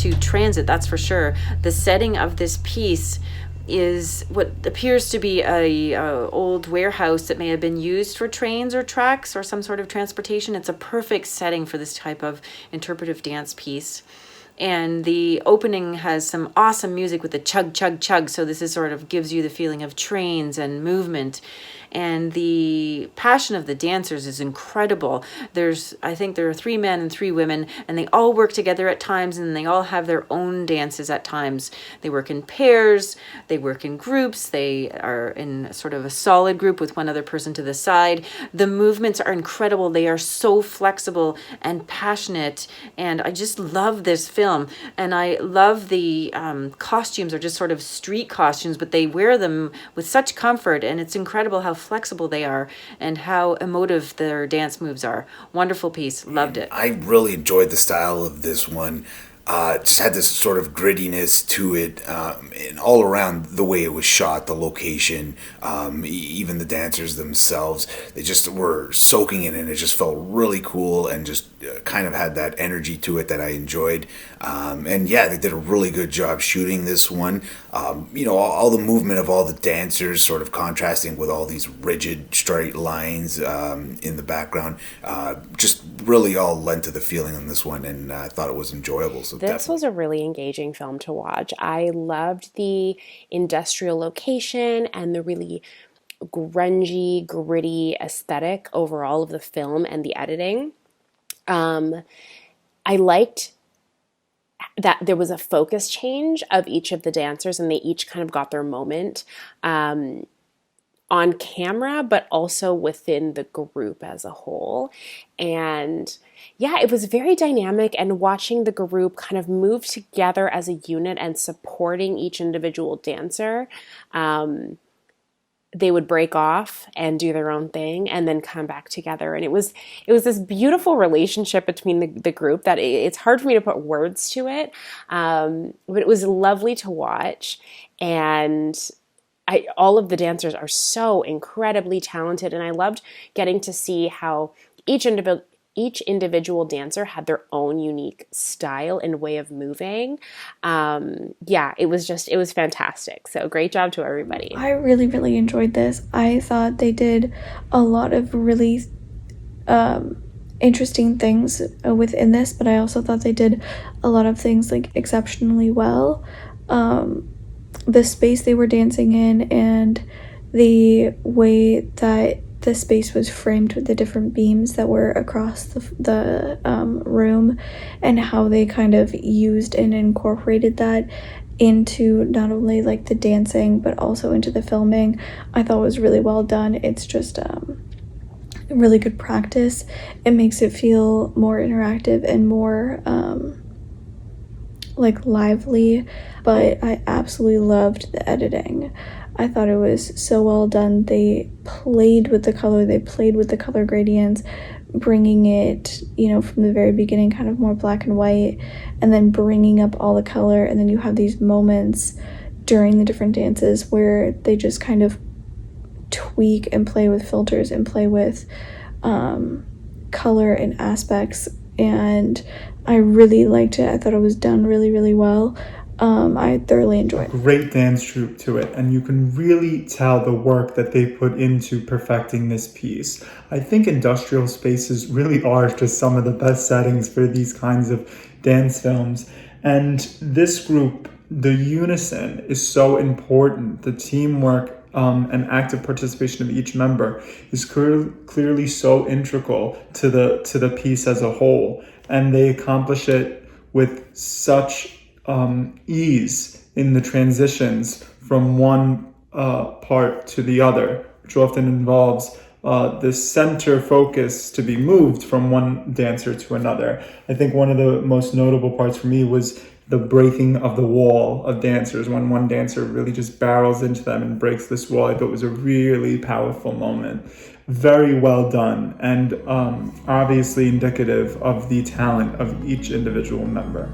to transit, that's for sure. The setting of this piece is what appears to be a old warehouse that may have been used for trains or tracks or some sort of transportation. It's a perfect setting for this type of interpretive dance piece. And the opening has some awesome music with the chug, chug, chug. So this is sort of gives you the feeling of trains and movement. And the passion of the dancers is incredible. I think there are 3 men and 3 women, and they all work together at times, and they all have their own dances at times. They work in pairs, they work in groups, they are in sort of a solid group with one other person to the side. The movements are incredible. They are so flexible and passionate, and I just love this film. And I love the costumes are just sort of street costumes, but they wear them with such comfort, and it's incredible how flexible they are and how emotive their dance moves are. Wonderful piece. Loved it. I really enjoyed the style of this one. Just had this sort of grittiness to it, and all around the way it was shot, the location, even the dancers themselves, they just were soaking in it, and it just felt really cool and just kind of had that energy to it that I enjoyed. And yeah, they did a really good job shooting this one. All the movement of all the dancers sort of contrasting with all these rigid straight lines in the background, just really all lent to the feeling on this one, and I thought it was enjoyable. So this was a really engaging film to watch. I loved the industrial location and the really grungy, gritty aesthetic overall of the film and the editing. I liked that there was a focus change of each of the dancers, and they each kind of got their moment on camera, but also within the group as a whole. And yeah, it was very dynamic, and watching the group kind of move together as a unit and supporting each individual dancer. They would break off and do their own thing and then come back together. And it was this beautiful relationship between the group that it's hard for me to put words to it. But it was lovely to watch. And all of the dancers are so incredibly talented. And I loved getting to see how each individual dancer had their own unique style and way of moving. It was fantastic. So great job to everybody. I really, really enjoyed this. I thought they did a lot of really interesting things within this, but I also thought they did a lot of things like exceptionally well. The space they were dancing in and the way that the space was framed with the different beams that were across the room, and how they kind of used and incorporated that into not only like the dancing but also into the filming, I thought was really well done. It's just really good practice. It makes it feel more interactive and more lively, but I absolutely loved the editing. I thought it was so well done. They played with the color, they played with the color gradients, bringing it, from the very beginning kind of more black and white, and then bringing up all the color, and then you have these moments during the different dances where they just kind of tweak and play with filters and play with color and aspects, and I really liked it. I thought it was done really, really well. I thoroughly enjoyed it. Great dance troupe to it, and you can really tell the work that they put into perfecting this piece. I think industrial spaces really are just some of the best settings for these kinds of dance films. And this group, the unison is so important. The teamwork and active participation of each member is clearly so integral to the piece as a whole, and they accomplish it with such ease in the transitions from one part to the other, which often involves the center focus to be moved from one dancer to another. I think one of the most notable parts for me was the breaking of the wall of dancers, when one dancer really just barrels into them and breaks this wall. I thought it was a really powerful moment. Very well done, and obviously indicative of the talent of each individual member.